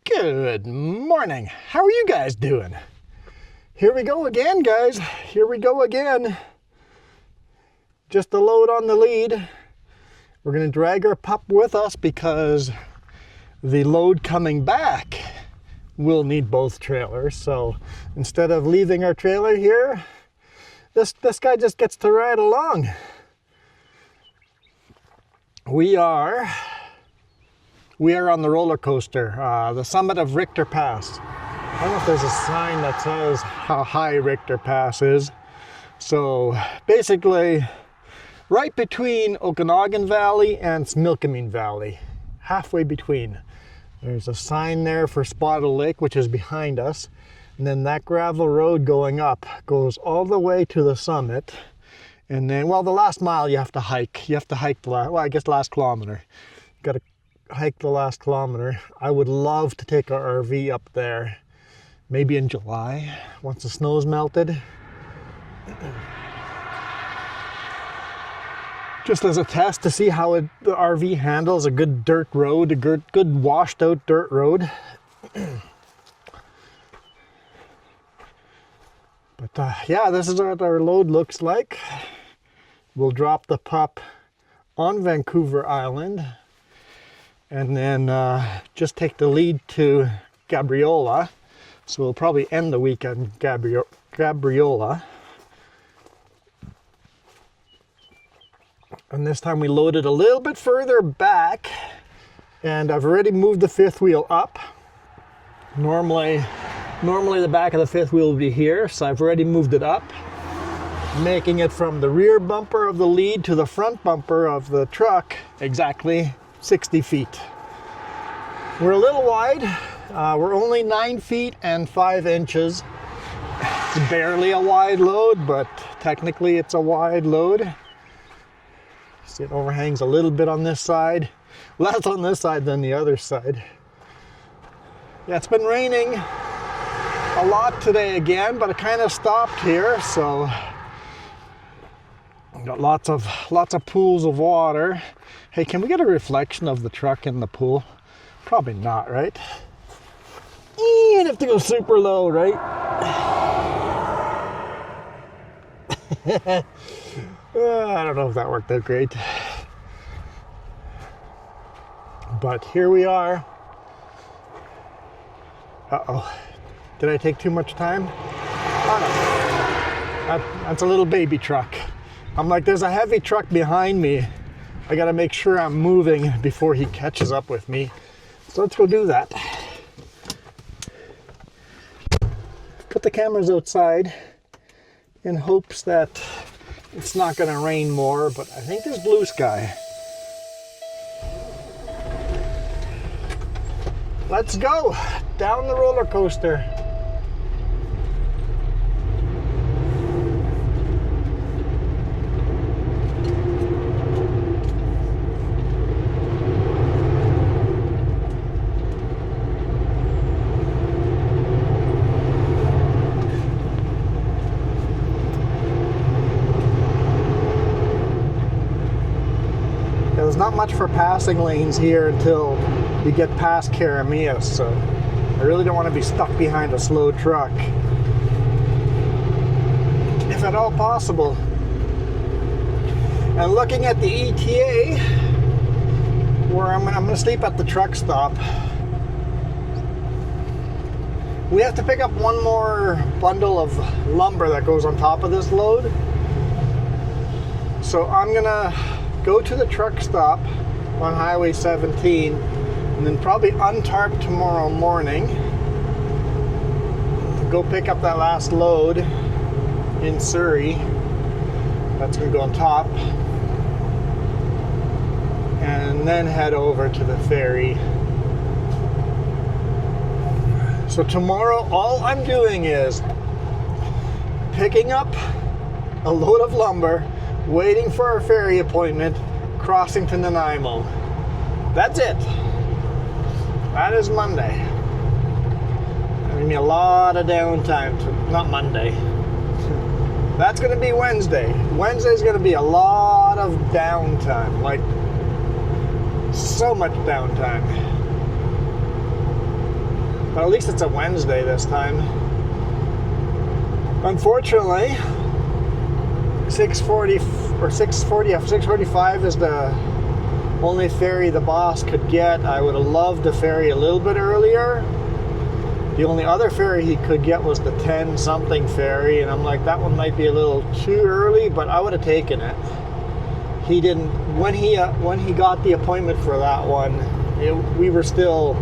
Good morning. How are you guys doing? Here we go again, guys. Here we go again. Just a load on the lead. We're going to drag our pup with us because the load coming back will need both trailers. So instead of leaving our trailer here, this guy just gets to ride along. We are on the roller coaster, the summit of Richter Pass. I don't know if there's a sign that says how high Richter Pass is. So basically, right between Okanagan Valley and Smilkamine Valley, halfway between. There's a sign there for Spotted Lake, which is behind us. And then that gravel road going up goes all the way to the summit. And then, well, the last mile you have to hike. You have to hike the last kilometer. You got to hike the last kilometer. I would love to take our RV up there, maybe in July, once the snow's melted. Just as a test to see how the RV handles a good dirt road, a good washed out dirt road. But yeah, this is what our load looks like. We'll drop the pup on Vancouver Island and then just take the lead to Gabriola. So we'll probably end the week on Gabriola. And this time we loaded a little bit further back, and I've already moved the fifth wheel up. Normally the back of the fifth wheel will be here, so I've already moved it up, making it from the rear bumper of the lead to the front bumper of the truck exactly 60 feet. We're a little wide. We're only 9 feet and 5 inches. It's barely a wide load, but technically it's a wide load. See, it overhangs a little bit on this side. Less on this side than the other side. Yeah, it's been raining a lot today again, but it kind of stopped here, so got lots of pools of water. Hey, can we get a reflection of the truck in the pool? Probably not, right? You'd have to go super low, right? I don't know if that worked out great. But here we are. Uh-oh. Did I take too much time? Oh no. That's a little baby truck. I'm like, there's a heavy truck behind me. I gotta make sure I'm moving before he catches up with me. So let's go do that. Put the cameras outside in hopes that it's not gonna rain more, but I think there's blue sky. Let's go down the roller coaster. There's not much for passing lanes here until you get past Keremeos, so I really don't want to be stuck behind a slow truck, if at all possible. And looking at the ETA, where I'm going to sleep at the truck stop. We have to pick up one more bundle of lumber that goes on top of this load. So I'm going to go to the truck stop on Highway 17 and then probably untarp tomorrow morning. Go pick up that last load in Surrey. That's going to go on top. And then head over to the ferry. So tomorrow all I'm doing is picking up a load of lumber, waiting for our ferry appointment, crossing to Nanaimo. That's it. That is Monday. Gonna be a lot of downtime. Not Monday. That's gonna be Wednesday. Wednesday's gonna be a lot of downtime. Like, so much downtime. But at least it's a Wednesday this time. Unfortunately, 6:45 is the only ferry the boss could get. I would have loved the ferry a little bit earlier. The only other ferry he could get was the 10-something ferry, and I'm like, that one might be a little too early, but I would have taken it. He didn't. When he got the appointment for that one, we were still.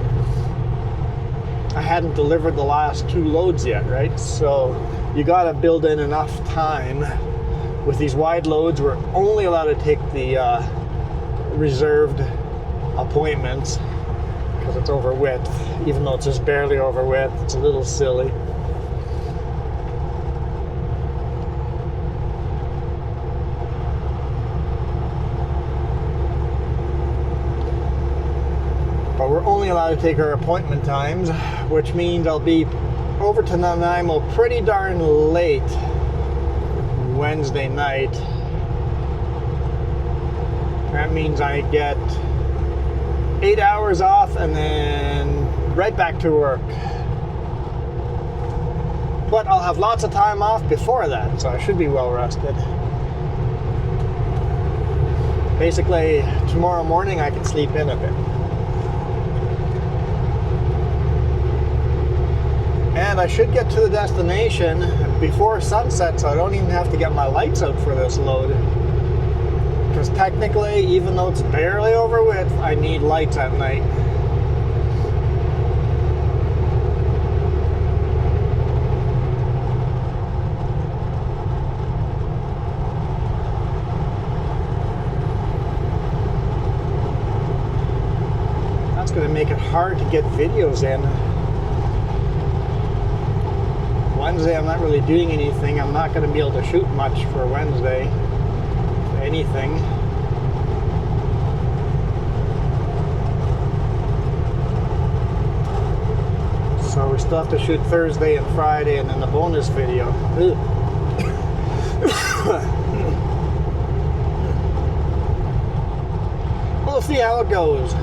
I hadn't delivered the last 2 loads yet, right? So you got to build in enough time. With these wide loads, we're only allowed to take the reserved appointments because it's over width. Even though it's just barely over width, it's a little silly. But we're only allowed to take our appointment times, which means I'll be over to Nanaimo pretty darn late Wednesday night. That means I get 8 hours off and then right back to work. But I'll have lots of time off before that, so I should be well rested. Basically, tomorrow morning I can sleep in a bit. And I should get to the destination before sunset, so I don't even have to get my lights out for this load. Because technically, even though it's barely over width, I need lights at night. That's going to make it hard to get videos in. Wednesday I'm not really doing anything. I'm not going to be able to shoot much for Wednesday. Anything. So we still have to shoot Thursday and Friday and then the bonus video. We'll see how it goes.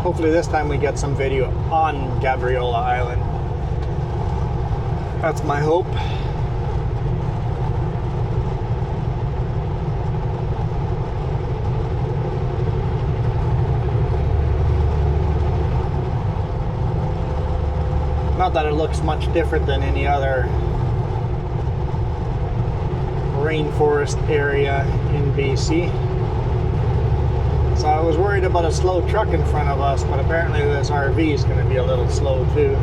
Hopefully this time we get some video on Gabriola Island. That's my hope. Not that it looks much different than any other rainforest area in BC. So I was worried about a slow truck in front of us, but apparently this RV is going to be a little slow too.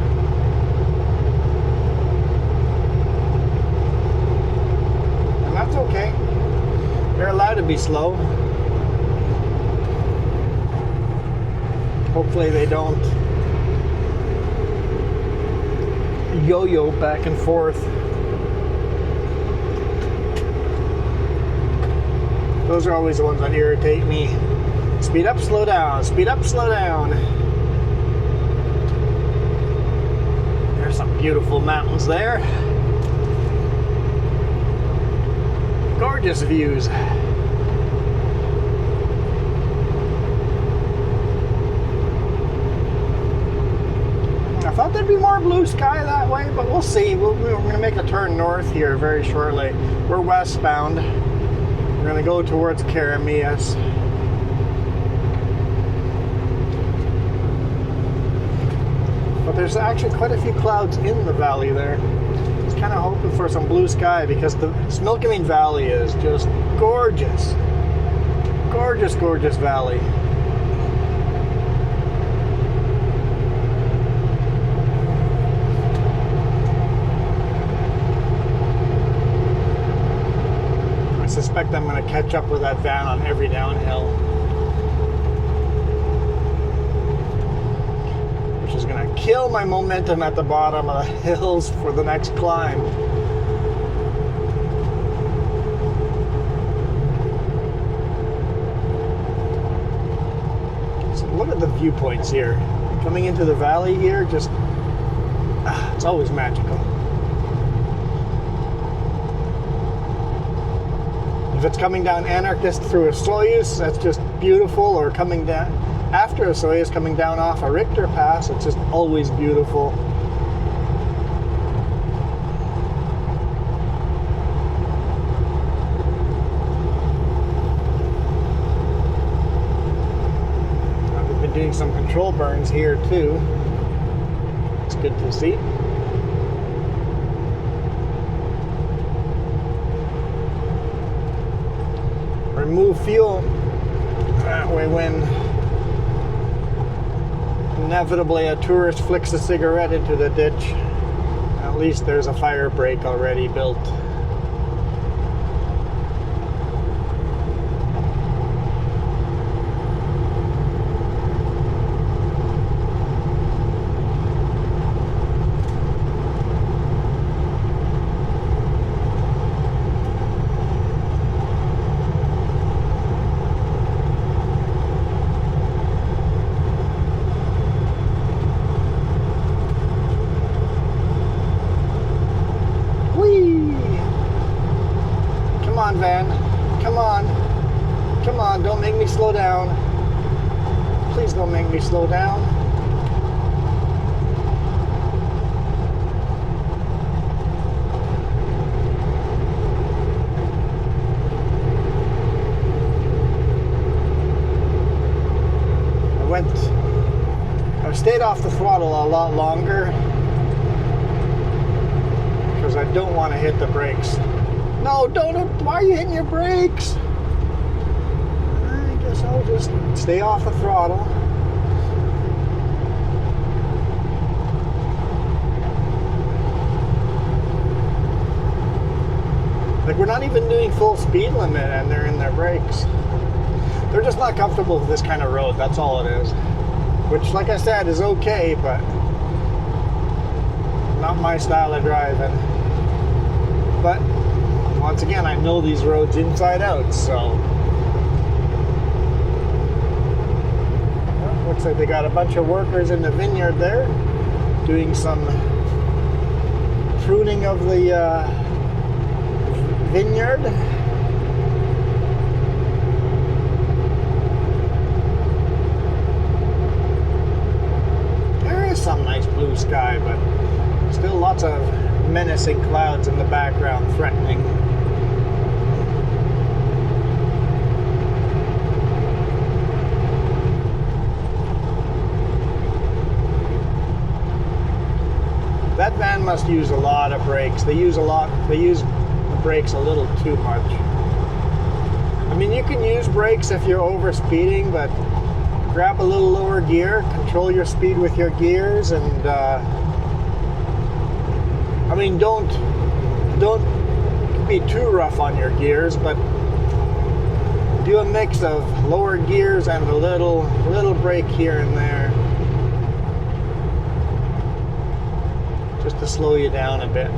And that's okay. They're allowed to be slow. Hopefully they don't yo-yo back and forth. Those are always the ones that irritate me. Speed up, slow down. Speed up, slow down. There's some beautiful mountains there. Gorgeous views. I thought there'd be more blue sky that way, but we'll see. We're going to make a turn north here very shortly. We're westbound. We're going to go towards Keremeos. But there's actually quite a few clouds in the valley there. I was kind of hoping for some blue sky because the Smilkamine Valley is just gorgeous. Gorgeous, gorgeous valley. I suspect I'm going to catch up with that van on every downhill. Is going to kill my momentum at the bottom of the hills for the next climb. So look at the viewpoints here. Coming into the valley here, just it's always magical. If it's coming down Anarchist through a Soyuz, that's just beautiful, or coming down after a Soyuz, coming down off a Richter pass, it's just always beautiful. I've been doing some control burns here too. It's good to see. Remove fuel. That way when inevitably a tourist flicks a cigarette into the ditch, at least there's a fire break already built. Van, come on, don't make me slow down. Please don't make me slow down. I've stayed off the throttle a lot longer because I don't want to hit the brakes. No, don't. Why are you hitting your brakes? I guess I'll just stay off the throttle. Like, we're not even doing full speed limit and they're in their brakes. They're just not comfortable with this kind of road, that's all it is. Which, like I said, is okay, but not my style of driving. But once again, I know these roads inside out, so. Well, looks like they got a bunch of workers in the vineyard there doing some pruning of the vineyard. There is some nice blue sky, but still lots of menacing clouds in the background threatening. That van must use a lot of brakes. They use the brakes a little too much. I mean, you can use brakes if you're over speeding, but grab a little lower gear, control your speed with your gears, and I mean, don't be too rough on your gears, but do a mix of lower gears and a little brake here and there, just to slow you down a bit.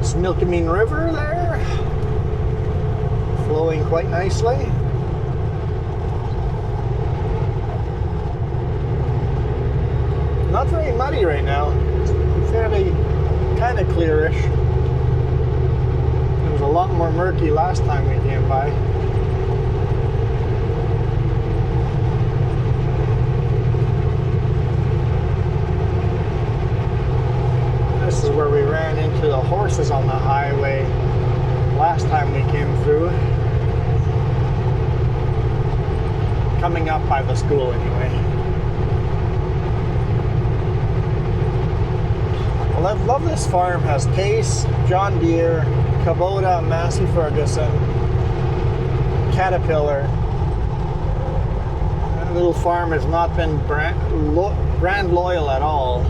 Smilkamine River there, flowing quite nicely. Not very muddy right now. It's fairly kind of clearish. It was a lot more murky last time we came by. This is where we ran into the horses on the highway last time we came through. Coming up by the school anyway. Well, I love this farm. Has Case, John Deere, Kubota, Massey Ferguson, Caterpillar. That little farm has not been brand loyal at all.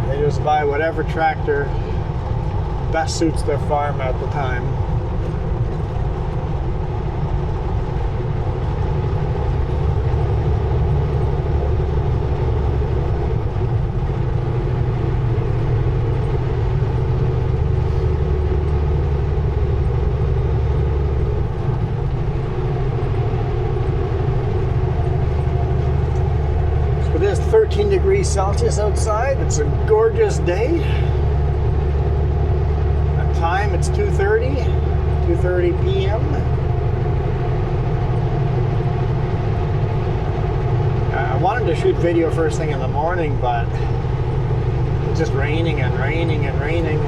They just buy whatever tractor best suits their farm at the time. degrees Celsius outside. It's a gorgeous day. At time, it's 2:30 p.m. I wanted to shoot video first thing in the morning, but it's just raining and raining and raining.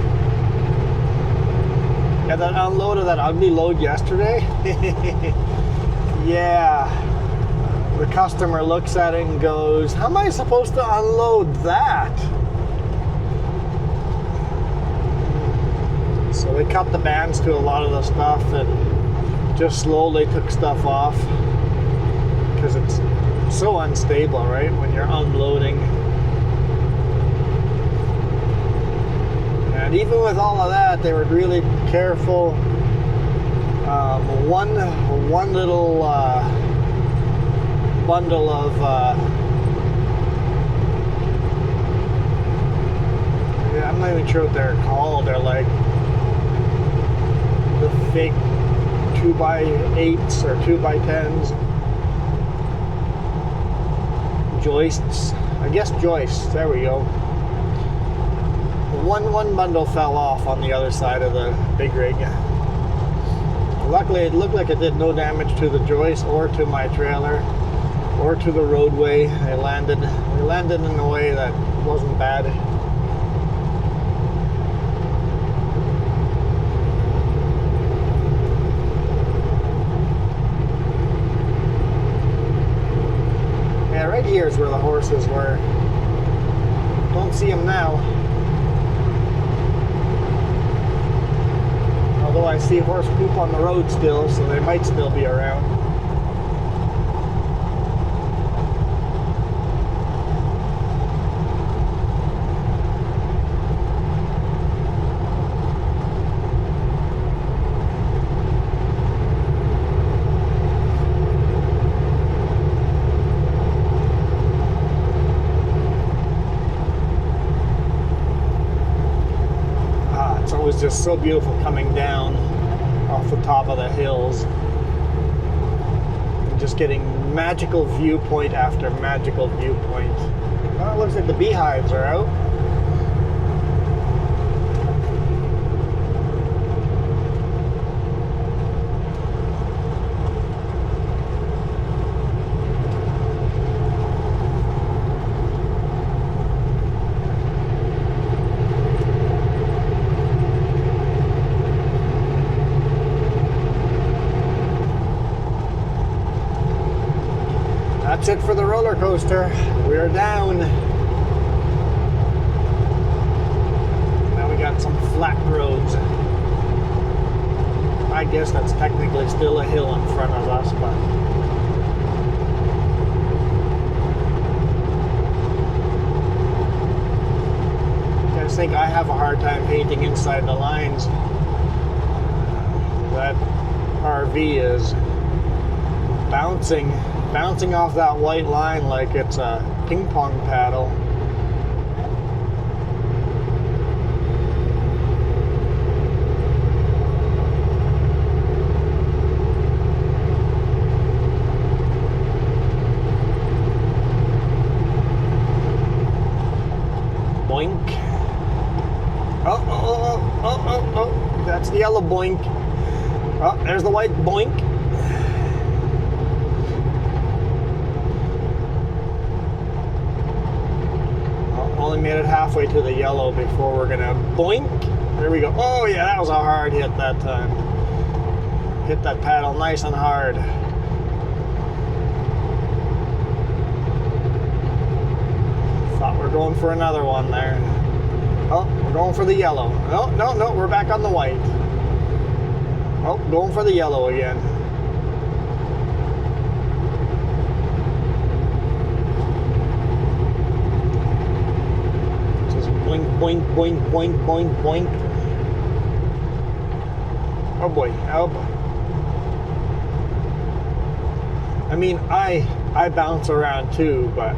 Yeah, that unload of that ugly load yesterday. Yeah. The customer looks at it and goes, how am I supposed to unload that? So they cut the bands to a lot of the stuff and just slowly took stuff off because it's so unstable, right, when you're unloading. And even with all of that, they were really careful. One little bundle of I'm not even sure what they're called. They're like the fake 2x8s or 2x10s. Joists. I guess joists. There we go. One bundle fell off on the other side of the big rig. Luckily, it looked like it did no damage to the joist or to my trailer or to the roadway. They landed in a way that wasn't bad. Yeah, right here is where the horses were. Don't see them now. Although I see horse poop on the road still, so they might still be around. It was just so beautiful coming down off the top of the hills and just getting magical viewpoint after magical viewpoint. Oh, it looks like the beehives are out. That's it for the roller coaster. We're down. Now we got some flat roads. I guess that's technically still a hill in front of us, but I just think I have a hard time painting inside the lines. That RV is bouncing off that white line like it's a ping pong paddle. Boink. Oh, that's the yellow boink. Oh, there's the white boink. Only made it halfway to the yellow before we're gonna boink. There we go. Oh yeah, that was a hard hit that time. Hit that paddle nice and hard. Thought we're going for another one there. Oh, we're going for the yellow. No, we're back on the white. Oh, going for the yellow again. Boink, boink, boink, boink, boink. Oh boy, oh boy. I mean, I bounce around too, but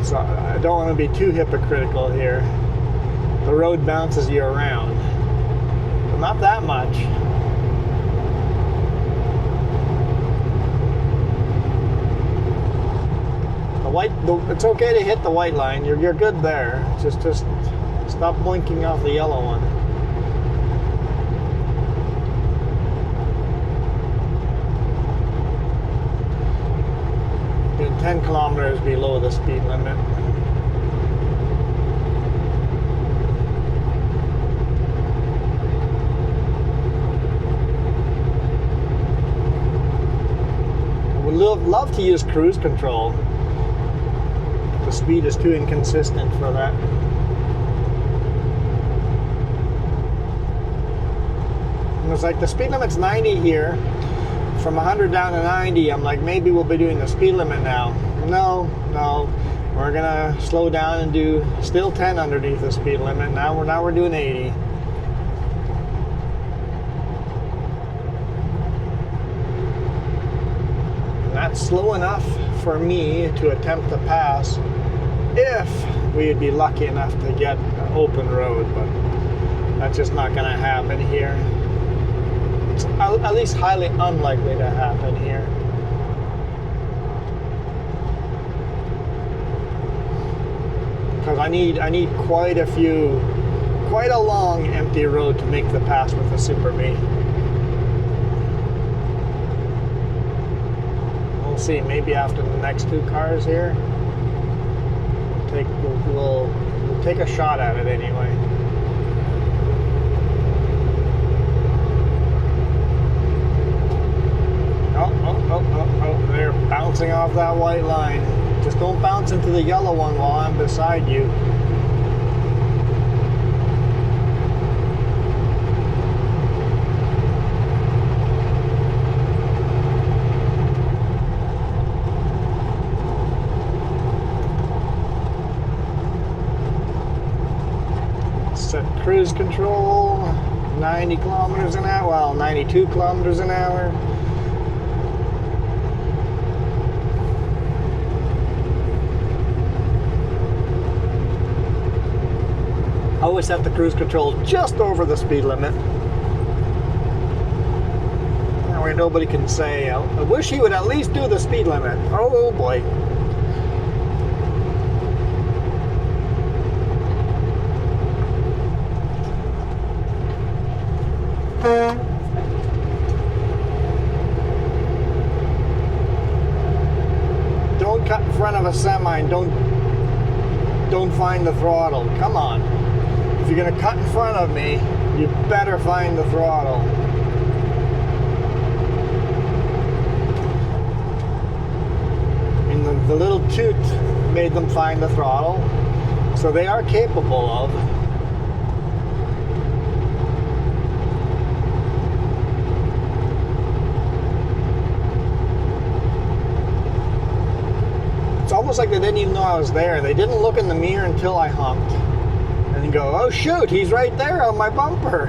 so I don't want to be too hypocritical here. The road bounces you around, but not that much. It's okay to hit the white line. You're good there. Just stop blinking off the yellow one. Doing 10 kilometers below the speed limit. Love to use cruise control. The speed is too inconsistent for that. And it's like the speed limit's 90 here. From 100 down to 90, I'm like, maybe we'll be doing the speed limit now. No, we're gonna slow down and do still 10 underneath the speed limit. Now we're doing 80. That's slow enough for me to attempt to pass if we'd be lucky enough to get an open road, but that's just not going to happen here. It's at least highly unlikely to happen here. Because I need quite a long empty road to make the pass with the Super B. See, maybe after the next two cars here, we'll take a shot at it anyway. Oh, they're bouncing off that white line. Just don't bounce into the yellow one while I'm beside you. Set cruise control, 90 kilometers an hour, well, 92 kilometers an hour. I always set the cruise control just over the speed limit. That way nobody can say, I wish he would at least do the speed limit. Oh boy. Don't cut in front of a semi and don't find the throttle. Come on. If you're gonna cut in front of me, you better find the throttle. And the little toot made them find the throttle, so they are capable of. It's almost like they didn't even know I was there. They didn't look in the mirror until I honked. And you go, oh shoot, he's right there on my bumper.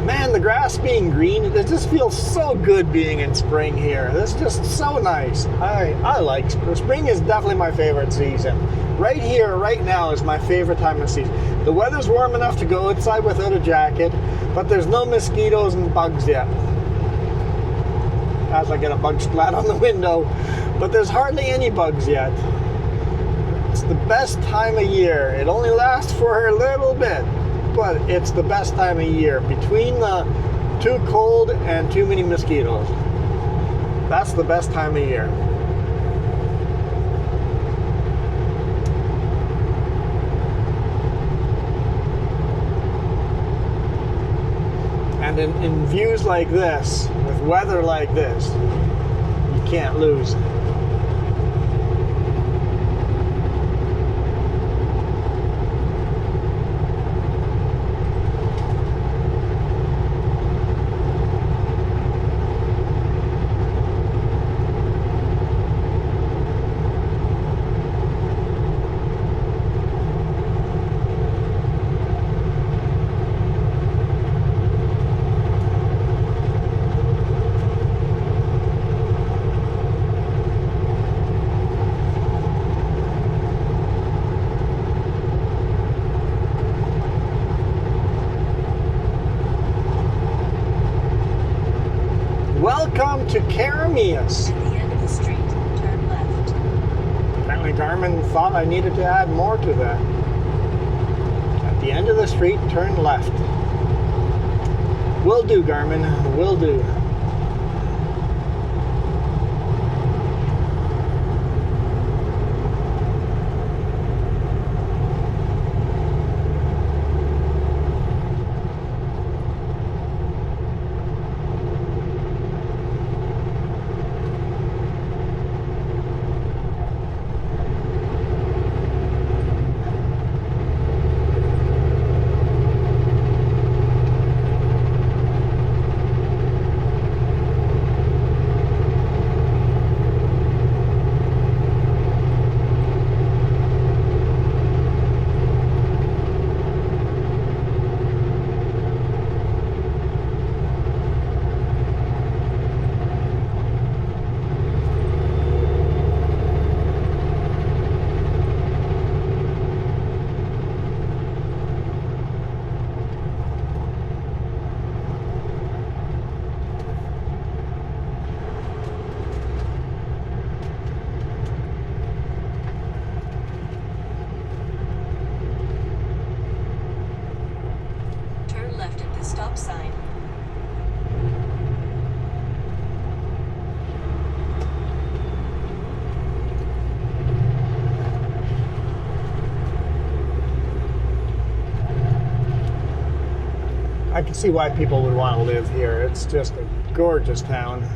Man, the grass being green, it just feels so good being in spring here. This is just so nice. I like spring. Spring is definitely my favorite season. Right here, right now is my favorite time of season. The weather's warm enough to go outside without a jacket, but there's no mosquitoes and bugs yet. As I get a bug splat on the window, but there's hardly any bugs yet. It's the best time of year. It only lasts for a little bit, but it's the best time of year. Between the too cold and too many mosquitoes, that's the best time of year. And in views like this, with weather like this, you can't lose. Welcome to Keremeos. Garmin thought I needed to add more to that. At the end of the street, turn left. Will do, Garmin, will do. Stop sign. I can see why people would want to live here. It's just a gorgeous town.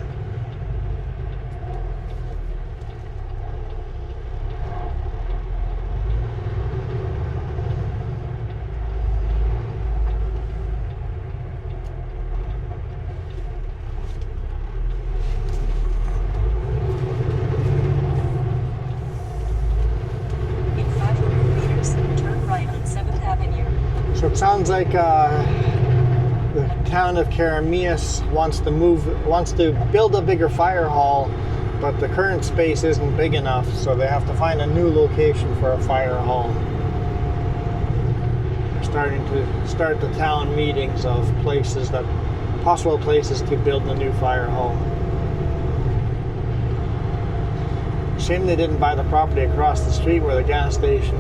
So it sounds like the town of Keremeos wants to build a bigger fire hall, but the current space isn't big enough, so they have to find a new location for a fire hall. They're starting to start the town meetings of possible places to build a new fire hall. Shame they didn't buy the property across the street where the gas station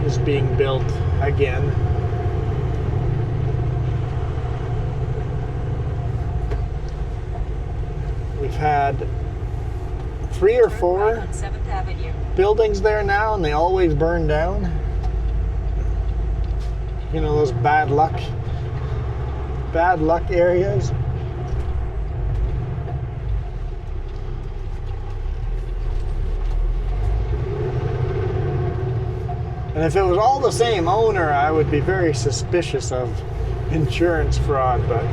is being built again. We've had 3 or 4 buildings there now, and they always burn down. You know, those bad luck areas. And if it was all the same owner, I would be very suspicious of insurance fraud, but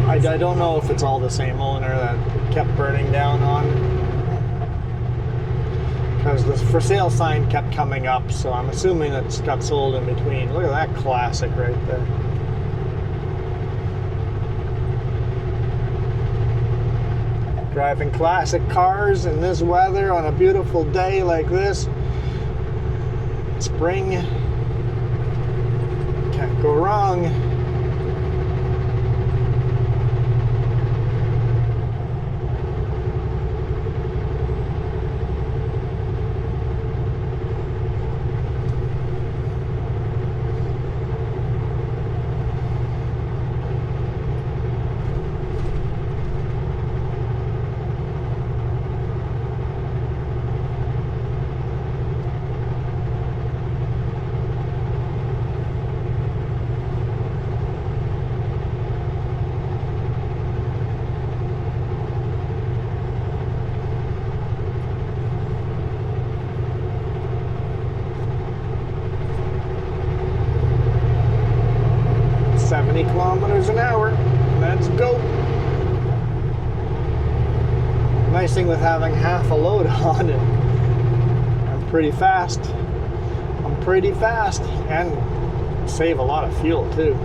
I don't know if it's all the same owner that kept burning down on, because the for sale sign kept coming up, so I'm assuming it's got sold in between. Look at that classic right there. Driving classic cars in this weather on a beautiful day like this. Spring. Can't go wrong. Kilometers an hour. Let's go. Nice thing with having half a load on it. I'm pretty fast. And save a lot of fuel too.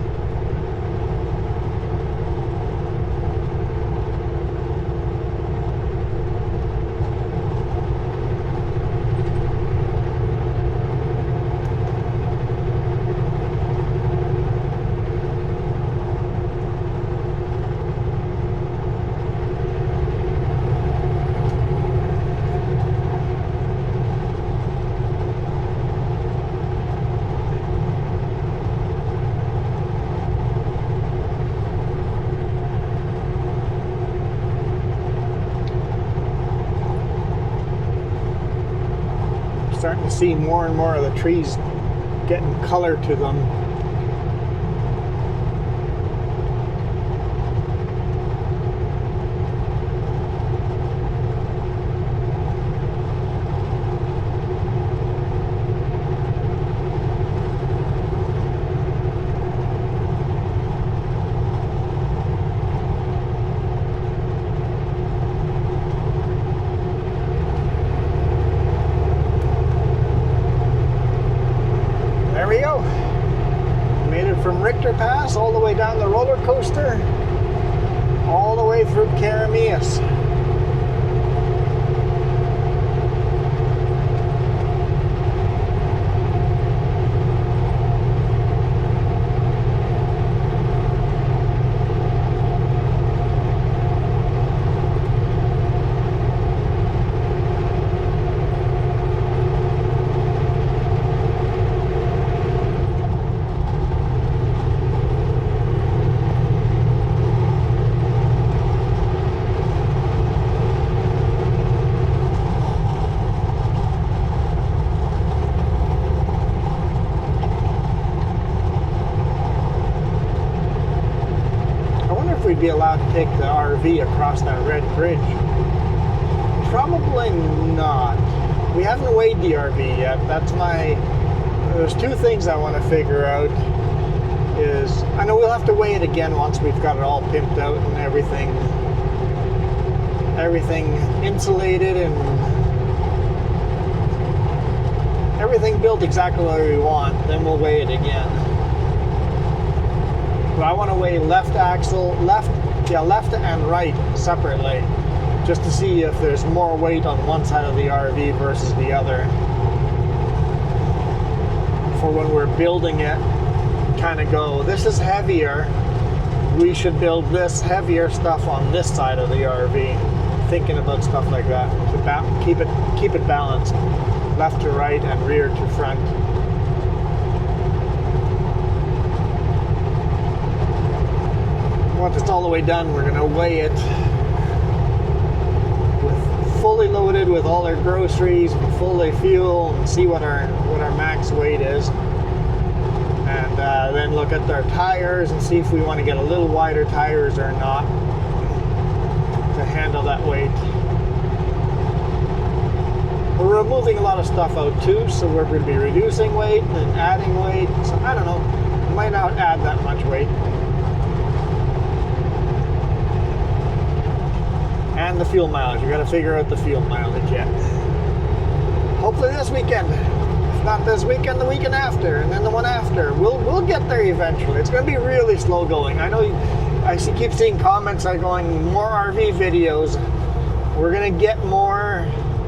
starting to see more and more of the trees getting color to them. Pass all the way down the roller coaster, all the way through Keremeos. We'd be allowed to take the RV across that red bridge. Probably not. We haven't weighed the RV yet. There's two things I want to figure out. I know we'll have to weigh it again once we've got it all pimped out and everything insulated and everything built exactly the way we want. Then we'll weigh it again. But I want to weigh left and right separately, just to see if there's more weight on one side of the RV versus the other. For when we're building it, kind of go, this is heavier, we should build this heavier stuff on this side of the RV. Thinking about stuff like that to keep it balanced, left to right and rear to front. Once it's all the way done, we're going to weigh it fully loaded with all our groceries and fully fuel and see what our max weight is, and then look at our tires and see if we want to get a little wider tires or not to handle that weight. We're removing a lot of stuff out too, so we're going to be reducing weight and adding weight. So I don't know, we might not add that much weight. And the fuel mileage. We got to figure out the fuel mileage yet. Hopefully this weekend. If not this weekend, the weekend after, and then the one after. We'll get there eventually. It's going to be really slow going. I know I keep seeing comments like going, more RV videos. We're going to get more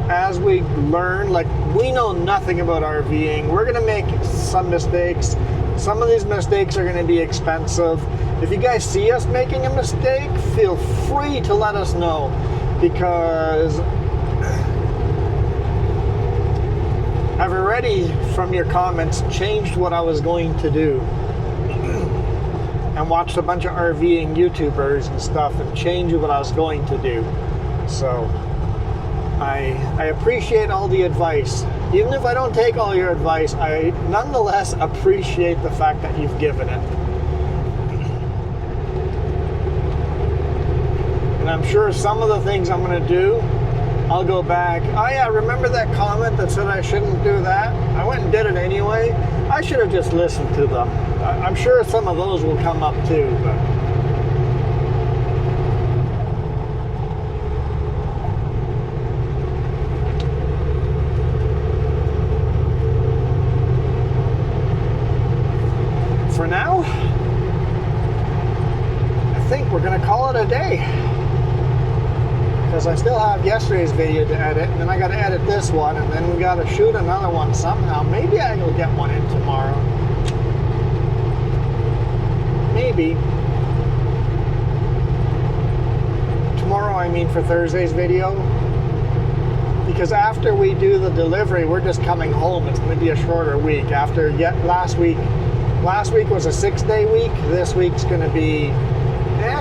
as we learn. Like, we know nothing about RVing. We're going to make some mistakes. Some of these mistakes are going to be expensive. If you guys see us making a mistake, feel free to let us know, because I've already, from your comments, changed what I was going to do and watched a bunch of RVing YouTubers and stuff and changed what I was going to do. So I appreciate all the advice. Even if I don't take all your advice, I nonetheless appreciate the fact that you've given it. And I'm sure some of the things I'm going to do, I'll go back. Oh yeah, remember that comment that said I shouldn't do that? I went and did it anyway. I should have just listened to them. I'm sure some of those will come up too. But for now, I think we're going to call it a day. Because I still have yesterday's video to edit, and then I got to edit this one, and then we got to shoot another one somehow. Maybe I will get one in tomorrow. Maybe. Tomorrow, I mean for Thursday's video. Because after we do the delivery, we're just coming home. It's going to be a shorter week. After last week was a 6-day week. This week's going to be,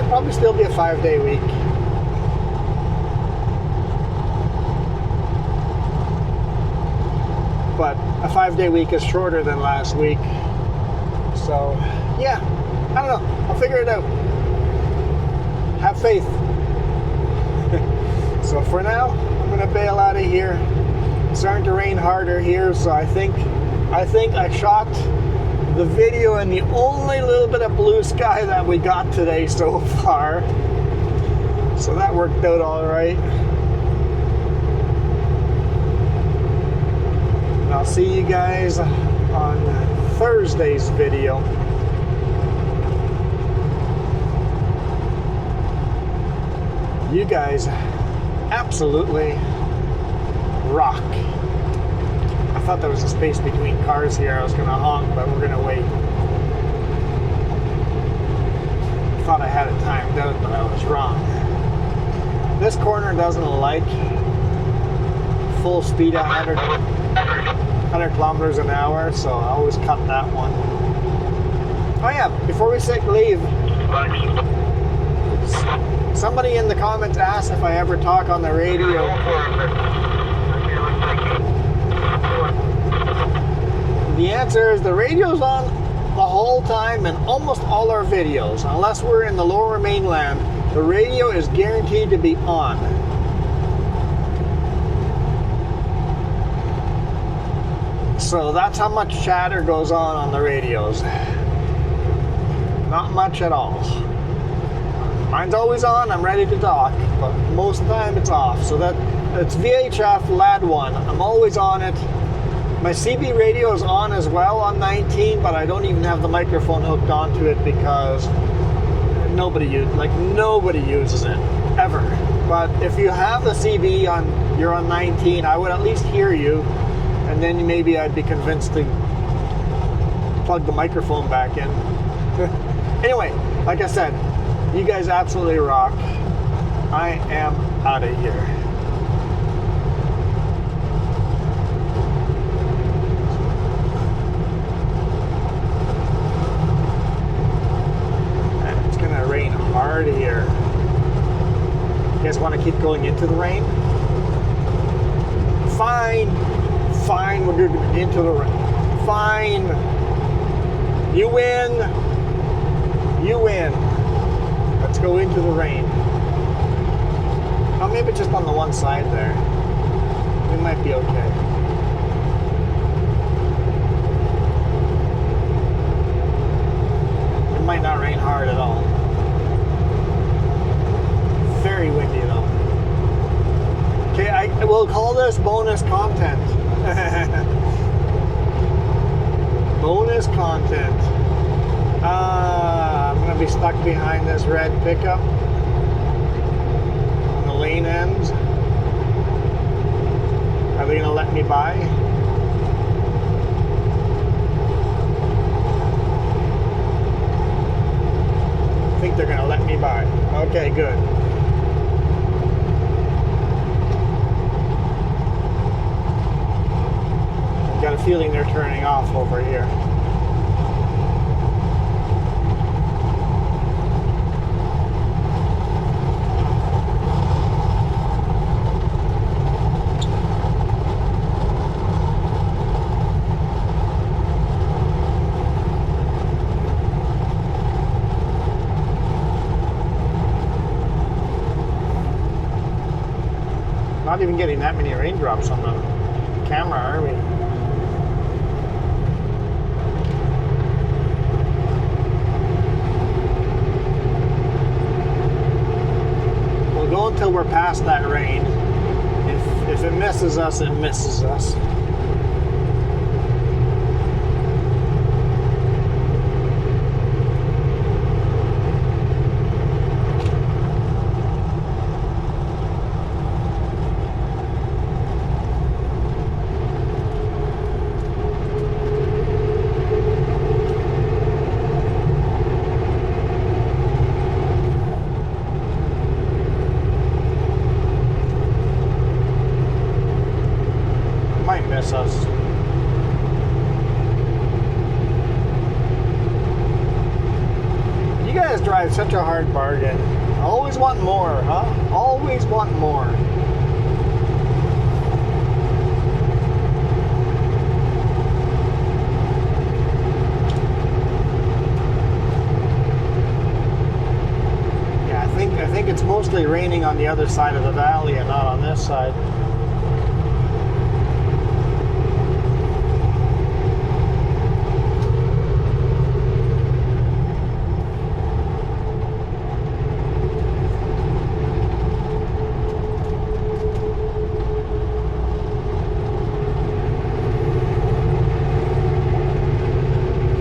probably still be a 5-day week. but a 5-day week is shorter than last week. So, yeah, I don't know. I'll figure it out. Have faith. So for now, I'm going to bail out of here. It's starting to rain harder here, so I think I shot the video in the only little bit of blue sky that we got today so far. So that worked out all right. And I'll see you guys on Thursday's video. You guys absolutely rock. I thought there was a space between cars here. I was going to honk, but we're going to wait. I thought I had it timed out, but I was wrong. This corner doesn't like full speed at 100 kilometers an hour, so I always cut that one. Oh yeah, before we leave, somebody in the comments asked if I ever talk on the radio. The answer is the radio's on the whole time in almost all our videos. Unless we're in the lower mainland, the radio is guaranteed to be on. So that's how much chatter goes on the radios. Not much at all. Mine's always on, I'm ready to talk, but most of the time it's off. So it's VHF LAD 1. I'm always on it. My CB radio is on as well on 19, but I don't even have the microphone hooked onto it because nobody uses it ever. But if you have the CB you're on 19, I would at least hear you, and then maybe I'd be convinced to plug the microphone back in. Anyway, like I said, you guys absolutely rock. I am out of here. And it's gonna rain hard here. You guys want to keep going into the rain? Fine, we're going into the rain. Fine. You win. Let's go into the rain. Oh, maybe just on the one side there. We might be okay. It might not rain hard at all. Very windy though. Okay, I will call this bonus content. Bonus content. I'm going to be stuck behind this red pickup on the lane ends. Are they going to let me by? I think they're going to let me by. Okay, good. I've got a feeling they're turning off over here. Not even getting that many raindrops on the camera, are we? We'll go until we're past that rain. If it misses us, it misses us. Us. You guys drive such a hard bargain. Always want more, huh? Always want more. actually raining on the other side of the valley and not on this side.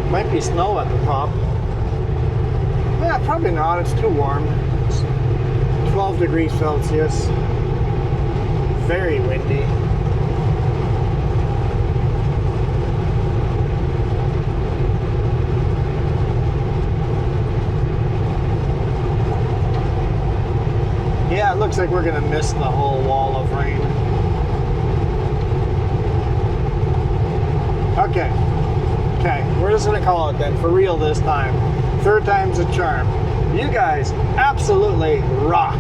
Might be snow at the top. Yeah, probably not. It's too warm. It's 12 degrees Celsius. Very windy. Yeah, it looks like we're gonna miss the whole wall of rain. Okay. Okay, we're just gonna call it then, for real this time. Third time's a charm. You guys absolutely rock.